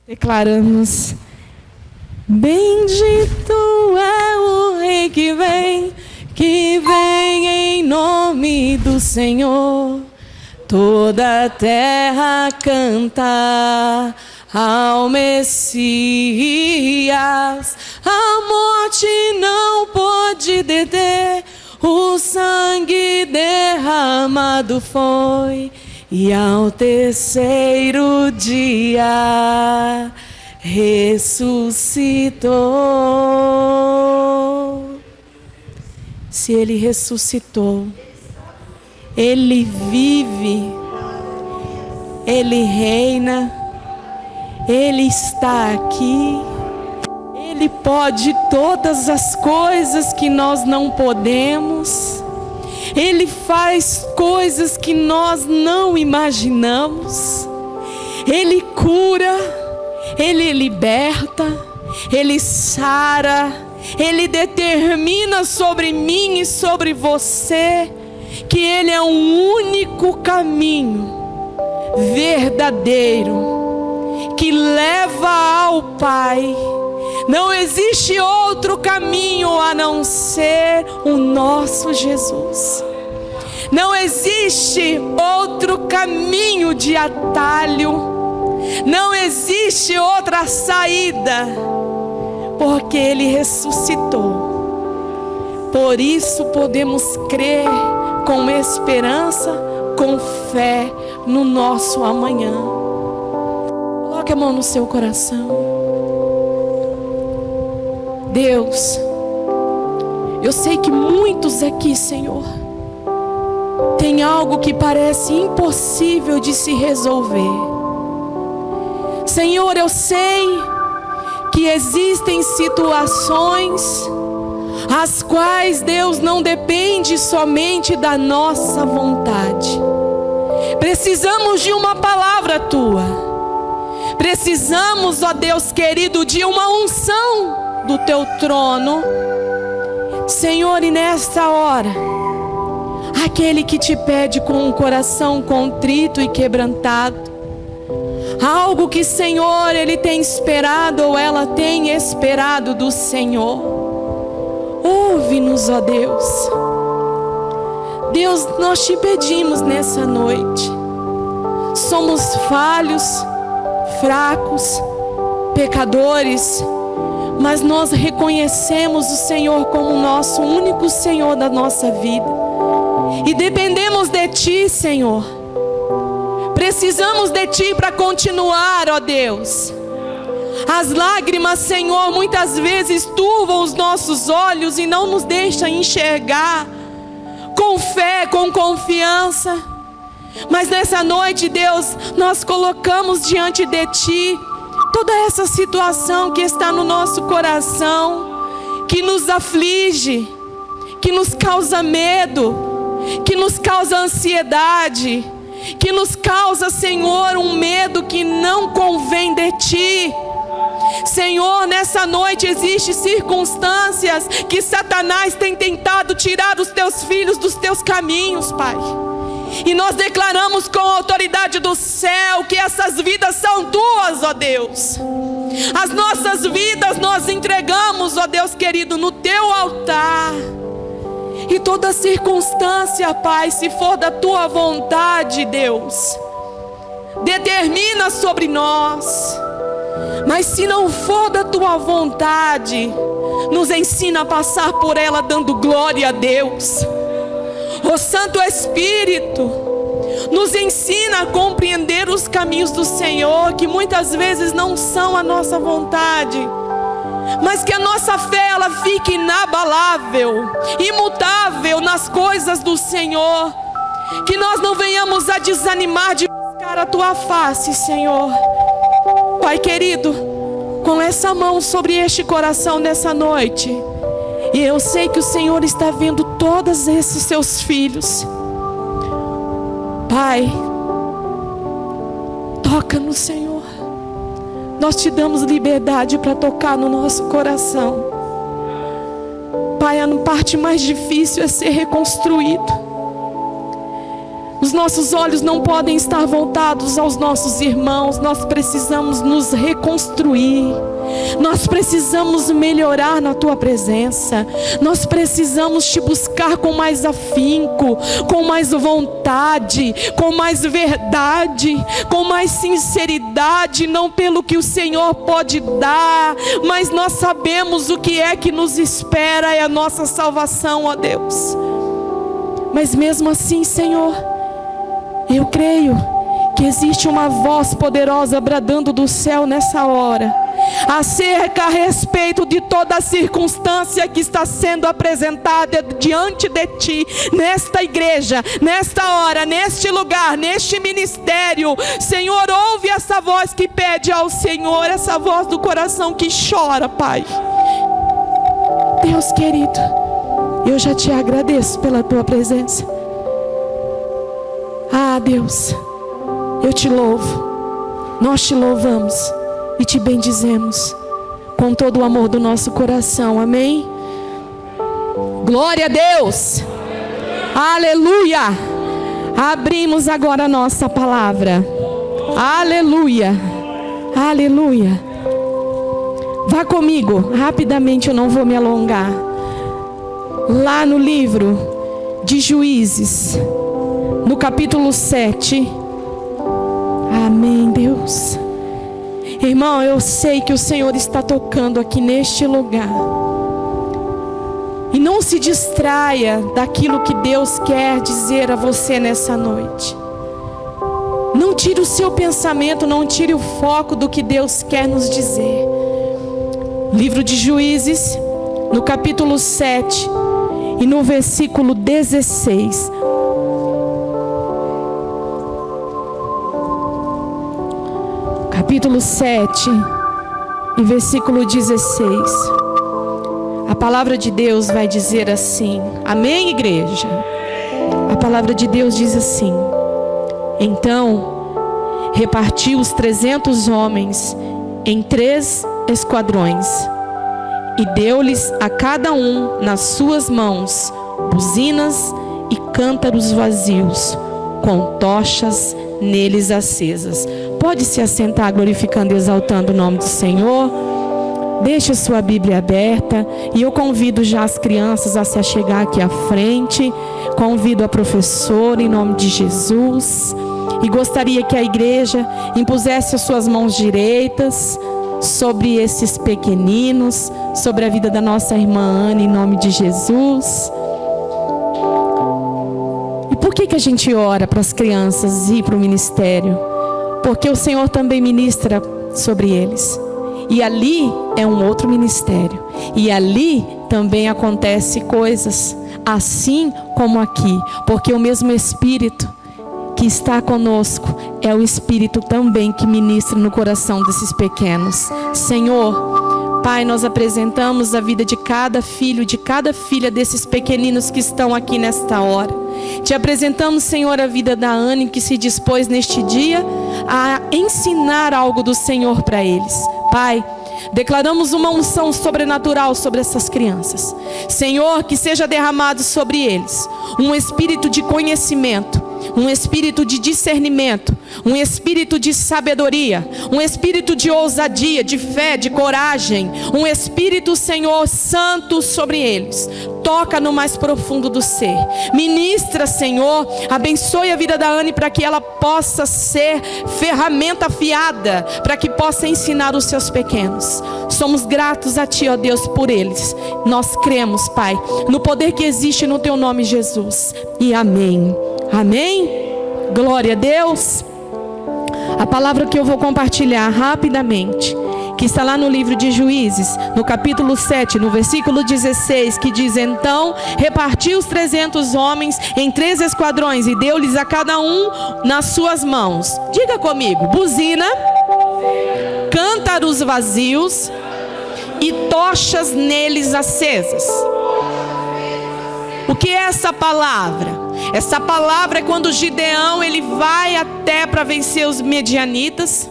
Declaramos: bendito é o Rei que vem em nome do Senhor. Toda a terra canta ao Messias. A morte não pôde deter, o sangue derramado foi, e ao terceiro dia ressuscitou. Se Ele ressuscitou, Ele vive, Ele reina, Ele está aqui. Ele pode todas as coisas que nós não podemos. Ele faz coisas que nós não imaginamos. Ele cura, Ele liberta, Ele sara, Ele determina sobre mim e sobre você que Ele é um único caminho verdadeiro que leva ao Pai. Não existe outro caminho a não ser o nosso Jesus. Não existe outro caminho de atalho. Não existe outra saída, porque Ele ressuscitou. Por isso podemos crer com esperança, com fé no nosso amanhã. Coloque a mão no seu coração. Deus, eu sei que muitos aqui, Senhor, tem algo que parece impossível de se resolver. Senhor, eu sei que existem situações as quais, Deus, não depende somente da nossa vontade. Precisamos de uma palavra Tua. Precisamos, ó Deus querido, de uma unção do Teu trono. Senhor, e nesta hora, aquele que te pede com um coração contrito e quebrantado, algo que, Senhor, ele tem esperado ou ela tem esperado do Senhor, ouve-nos, ó Deus. Deus, nós te pedimos nessa noite. Somos falhos, fracos, pecadores, mas nós reconhecemos o Senhor como o nosso único Senhor da nossa vida. E dependemos de Ti, Senhor. Precisamos de Ti para continuar, ó Deus. As lágrimas, Senhor, muitas vezes turvam os nossos olhos e não nos deixam enxergar com fé, com confiança. Mas nessa noite, Deus, nós colocamos diante de Ti toda essa situação que está no nosso coração, que nos aflige, que nos causa medo, que nos causa ansiedade, que nos causa, Senhor, um medo que não convém de Ti. Senhor, nessa noite existem circunstâncias que Satanás tem tentado tirar os Teus filhos dos Teus caminhos, Pai. E nós declaramos com a autoridade do céu que essas vidas são Tuas, ó Deus. As nossas vidas nós entregamos, ó Deus querido, no Teu altar. E toda circunstância, Pai, se for da Tua vontade, Deus, determina sobre nós. Mas se não for da Tua vontade, nos ensina a passar por ela dando glória a Deus. O Santo Espírito nos ensina a compreender os caminhos do Senhor, que muitas vezes não são a nossa vontade, mas que a nossa fé ela fique inabalável, imutável nas coisas do Senhor. Que nós não venhamos a desanimar de buscar a Tua face, Senhor. Pai querido, com essa mão sobre este coração nessa noite, e eu sei que o Senhor está vendo todos esses Seus filhos. Pai, toca no Senhor. Nós Te damos liberdade para tocar no nosso coração. Pai, a parte mais difícil é ser reconstruído. Nos Os nossos olhos não podem estar voltados aos nossos irmãos. Nós precisamos nos reconstruir. Nós precisamos melhorar na tua presença. Nós precisamos te buscar com mais afinco, com mais vontade, com mais verdade, com mais sinceridade, não pelo que o Senhor pode dar, mas nós sabemos o que é que nos espera, é a nossa salvação, ó Deus. Mas mesmo assim, Senhor, eu creio que existe uma voz poderosa bradando do céu nessa hora, acerca a respeito de toda a circunstância que está sendo apresentada diante de ti, nesta igreja, nesta hora, neste lugar, neste ministério. Senhor, ouve essa voz que pede ao Senhor, essa voz do coração que chora, Pai. Deus querido, eu já te agradeço pela tua presença. Ah, Deus, eu te louvo, nós te louvamos e te bendizemos com todo o amor do nosso coração, amém? Glória a Deus, aleluia. Abrimos agora a nossa palavra, aleluia, aleluia. Vá comigo, rapidamente, eu não vou me alongar. Lá no livro de Juízes, no capítulo 7. Amém, Deus. Irmão, eu sei que o Senhor está tocando aqui neste lugar. E não se distraia daquilo que Deus quer dizer a você nessa noite. Não tire o seu pensamento, não tire o foco do que Deus quer nos dizer. Livro de Juízes, no capítulo 7 e no versículo 16. Capítulo 7 e versículo 16. A palavra de Deus vai dizer assim. Amém, igreja? A palavra de Deus diz assim: então repartiu os 300 homens em 3 esquadrões e deu-lhes a cada um nas suas mãos buzinas e cântaros vazios, com tochas neles acesas. Pode se assentar glorificando e exaltando o nome do Senhor. Deixe a sua Bíblia aberta. E eu convido já as crianças a se achegar aqui à frente. Convido a professora em nome de Jesus. E gostaria que a igreja impusesse as suas mãos direitas sobre esses pequeninos, sobre a vida da nossa irmã Ana, em nome de Jesus. E por que a gente ora para as crianças ir para o ministério? Porque o Senhor também ministra sobre eles. E ali é um outro ministério. E ali também acontece coisas, assim como aqui. Porque o mesmo Espírito que está conosco é o Espírito também que ministra no coração desses pequenos. Senhor, Pai, nós apresentamos a vida de cada filho, de cada filha desses pequeninos que estão aqui nesta hora. Te apresentamos, Senhor, a vida da Anne, que se dispôs neste dia a ensinar algo do Senhor para eles. Pai, declaramos uma unção sobrenatural sobre essas crianças. Senhor, que seja derramado sobre eles um espírito de conhecimento, um espírito de discernimento, um espírito de sabedoria, um espírito de ousadia, de fé, de coragem, um espírito, Senhor, santo sobre eles. Toca no mais profundo do ser. Ministra, Senhor, abençoe a vida da Anne para que ela possa ser ferramenta afiada, para que possa ensinar os seus pequenos. Somos gratos a Ti, ó Deus, por eles. Nós cremos, Pai, no poder que existe no Teu nome, Jesus. E amém. Amém? Glória a Deus. A palavra que eu vou compartilhar rapidamente, que está lá no livro de Juízes, no capítulo 7, no versículo 16, que diz: então repartiu os 300 homens em 3 esquadrões e deu-lhes a cada um nas suas mãos. Diga comigo: buzina, cântaros vazios e tochas neles acesas. O que é essa palavra? Essa palavra é quando Gideão ele vai até para vencer os medianitas.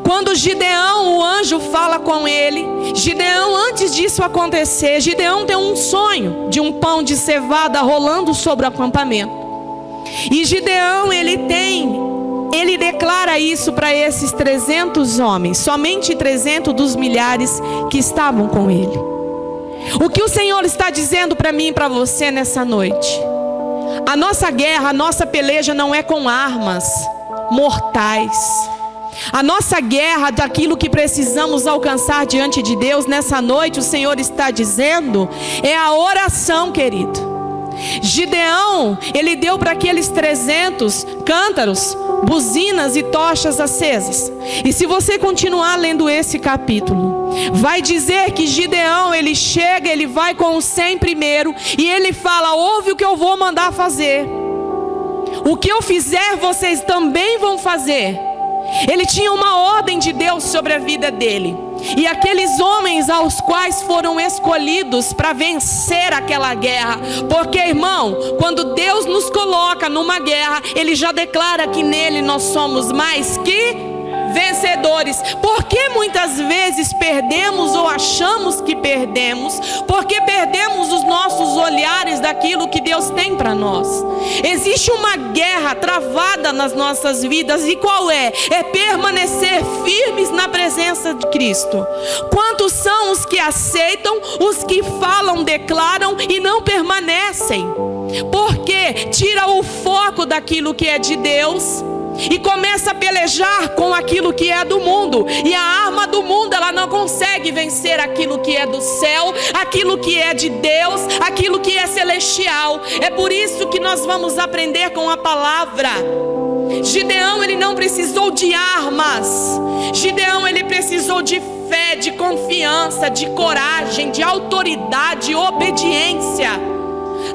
Quando Gideão, o anjo fala com ele, Gideão, antes disso acontecer, Gideão tem um sonho de um pão de cevada rolando sobre o acampamento. E Gideão, ele declara isso para esses 300 homens, somente 300 dos milhares que estavam com ele. O que o Senhor está dizendo para mim e para você nessa noite? A nossa guerra, a nossa peleja não é com armas mortais. A nossa guerra, daquilo que precisamos alcançar diante de Deus nessa noite, o Senhor está dizendo, é a oração, querido. Gideão, ele deu para aqueles 300 cântaros, buzinas e tochas acesas. E se você continuar lendo esse capítulo, vai dizer que Gideão, ele chega, ele vai com os 100 primeiro e ele fala: ouve o que eu vou mandar fazer. O que eu fizer, vocês também vão fazer. Ele tinha uma ordem de Deus sobre a vida dele. E aqueles homens aos quais foram escolhidos para vencer aquela guerra. Porque, irmão, quando Deus nos coloca numa guerra, Ele já declara que nele nós somos mais que vencedores. Porque muitas vezes perdemos ou achamos que perdemos? Porque perdemos os nossos olhares daquilo que Deus tem para nós. Existe uma guerra travada nas nossas vidas. E qual é? É permanecer firmes na presença de Cristo. Quantos são os que aceitam, os que falam, declaram e não permanecem? Porque tira o foco daquilo que é de Deus e começa a pelejar com aquilo que é do mundo. E a arma do mundo, ela não consegue vencer aquilo que é do céu, aquilo que é de Deus, aquilo que é celestial. É por isso que nós vamos aprender com a palavra. Gideão, ele não precisou de armas. Gideão, ele precisou de fé, de confiança, de coragem, de autoridade, obediência.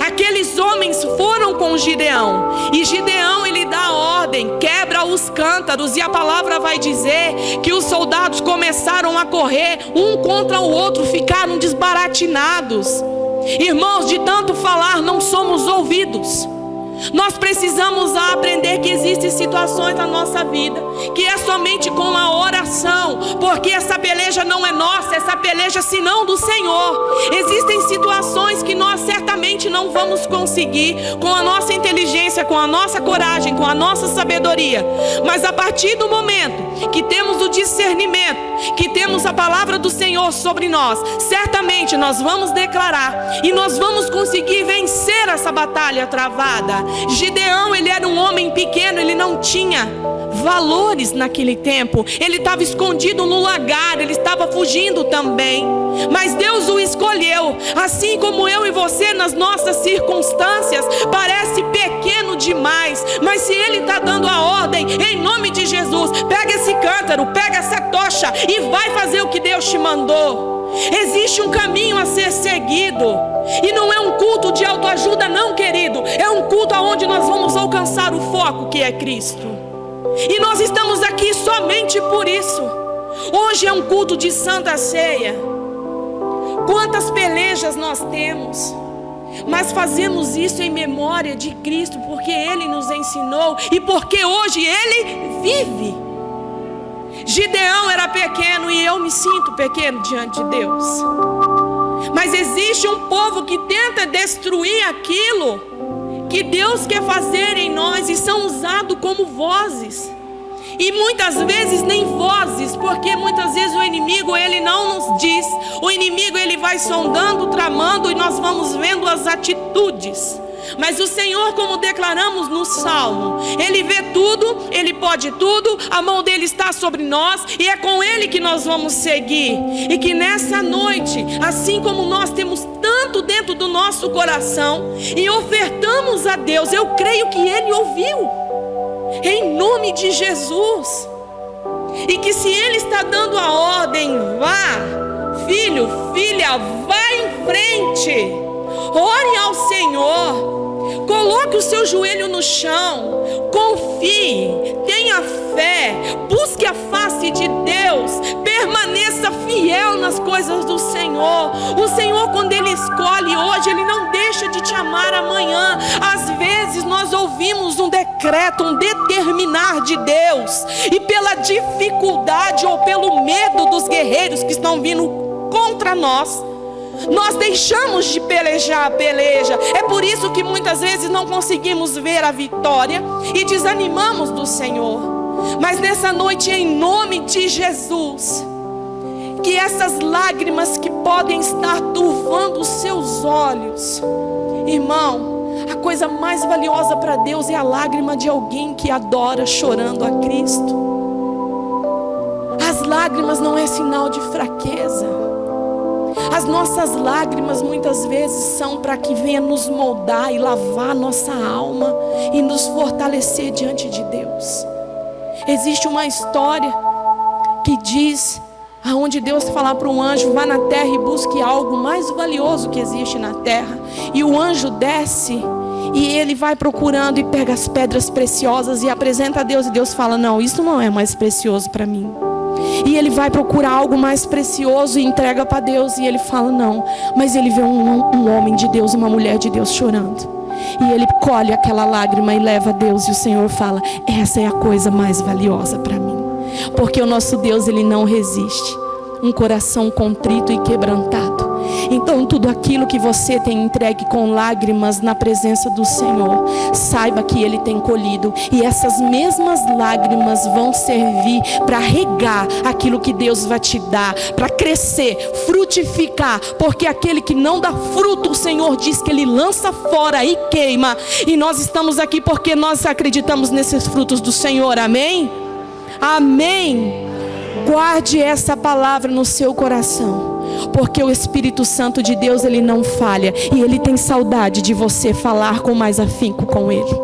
Aqueles homens foram com Gideão. E Gideão, ele dá ordem, quebra os cântaros. E a palavra vai dizer que os soldados começaram a correr um contra o outro, ficaram desbaratinados. Irmãos, de tanto falar não somos ouvidos. Nós precisamos aprender que existem situações na nossa vida que é somente com a oração, porque essa peleja não é nossa, essa peleja senão do Senhor. Existem situações que nós certamente não vamos conseguir com a nossa inteligência, com a nossa coragem, com a nossa sabedoria. Mas a partir do momento que temos o discernimento, que temos a palavra do Senhor sobre nós, certamente nós vamos declarar e nós vamos conseguir vencer essa batalha travada. Gideão, ele era um homem pequeno, ele não tinha valores naquele tempo. Ele estava escondido no lagar, ele estava fugindo também. Mas Deus o escolheu. Assim como eu e você nas nossas circunstâncias, parece pequeno demais, mas se Ele está dando a ordem, em nome de Jesus, pega esse cântaro, pega essa tocha e vai fazer o que Deus te mandou. Existe um caminho a ser seguido. E não é um culto de autoajuda não, querido. É um culto onde nós vamos alcançar o foco que é Cristo. E nós estamos aqui somente por isso. Hoje é um culto de Santa Ceia. Quantas pelejas nós temos, mas fazemos isso em memória de Cristo, porque Ele nos ensinou e porque hoje Ele vive. Gideão era pequeno e eu me sinto pequeno diante de Deus. Mas existe um povo que tenta destruir aquilo que Deus quer fazer em nós e são usados como vozes. E muitas vezes nem vozes, porque muitas vezes o inimigo ele não nos diz. O inimigo ele vai sondando, tramando e nós vamos vendo as atitudes. Mas o Senhor, como declaramos no Salmo, Ele vê tudo, Ele pode tudo, a mão dEle está sobre nós e é com Ele que nós vamos seguir. E que nessa noite, assim como nós temos tanto dentro do nosso coração e ofertamos a Deus, eu creio que Ele ouviu, em nome de Jesus. E que se Ele está dando a ordem, vá, filho, filha, vá em frente, ore ao Senhor. Coloque o seu joelho no chão, confie, tenha fé, busque a face de Deus, permaneça fiel nas coisas do Senhor. O Senhor, quando Ele escolhe hoje, Ele não deixa de te amar amanhã. Às vezes nós ouvimos um decreto, um determinar de Deus, e pela dificuldade ou pelo medo dos guerreiros que estão vindo contra nós, Nós deixamos de pelejar a peleja. É por isso que muitas vezes não conseguimos ver a vitória e desanimamos do Senhor. Mas nessa noite, em nome de Jesus, que essas lágrimas que podem estar turvando os seus olhos, irmão, a coisa mais valiosa para Deus é a lágrima de alguém que adora chorando a Cristo. As lágrimas não é sinal de fraqueza. As nossas lágrimas muitas vezes são para que venha nos moldar e lavar nossa alma e nos fortalecer diante de Deus. Existe uma história que diz, aonde Deus fala para um anjo: vá na terra e busque algo mais valioso que existe na terra. E o anjo desce e ele vai procurando e pega as pedras preciosas e apresenta a Deus. E Deus fala: não, isso não é mais precioso para mim. E ele vai procurar algo mais precioso e entrega para Deus. E ele fala: não. Mas ele vê um homem de Deus, uma mulher de Deus chorando. E ele colhe aquela lágrima e leva a Deus. E o Senhor fala: essa é a coisa mais valiosa para mim. Porque o nosso Deus, Ele não resiste um coração contrito e quebrantado. Então tudo aquilo que você tem entregue com lágrimas na presença do Senhor, saiba que Ele tem colhido. E essas mesmas lágrimas vão servir para regar aquilo que Deus vai te dar, para crescer, frutificar. Porque aquele que não dá fruto, o Senhor diz que Ele lança fora e queima. E nós estamos aqui porque nós acreditamos nesses frutos do Senhor, amém? Amém. Guarde essa palavra no seu coração, porque o Espírito Santo de Deus, ele não falha, e ele tem saudade de você falar com mais afinco com ele.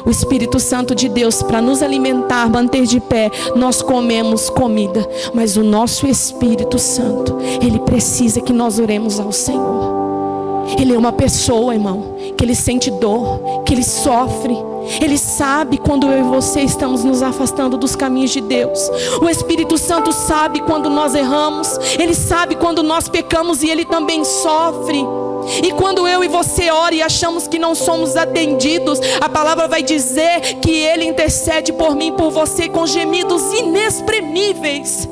O Espírito Santo de Deus, para nos alimentar, manter de pé, nós comemos comida, mas o nosso Espírito Santo, ele precisa que nós oremos ao Senhor. Ele é uma pessoa, irmão, que ele sente dor, que ele sofre. Ele sabe quando eu e você estamos nos afastando dos caminhos de Deus. O Espírito Santo sabe quando nós erramos. Ele sabe quando nós pecamos e ele também sofre. E quando eu e você ora e achamos que não somos atendidos, a palavra vai dizer que ele intercede por mim e por você com gemidos inexprimíveis.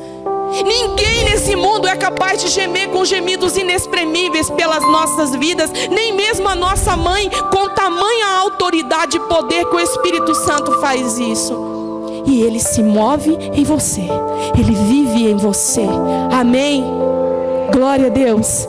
Ninguém nesse mundo é capaz de gemer com gemidos inexprimíveis pelas nossas vidas, nem mesmo a nossa mãe, com tamanha autoridade e poder que o Espírito Santo faz isso. E ele se move em você, ele vive em você. Amém? Glória a Deus.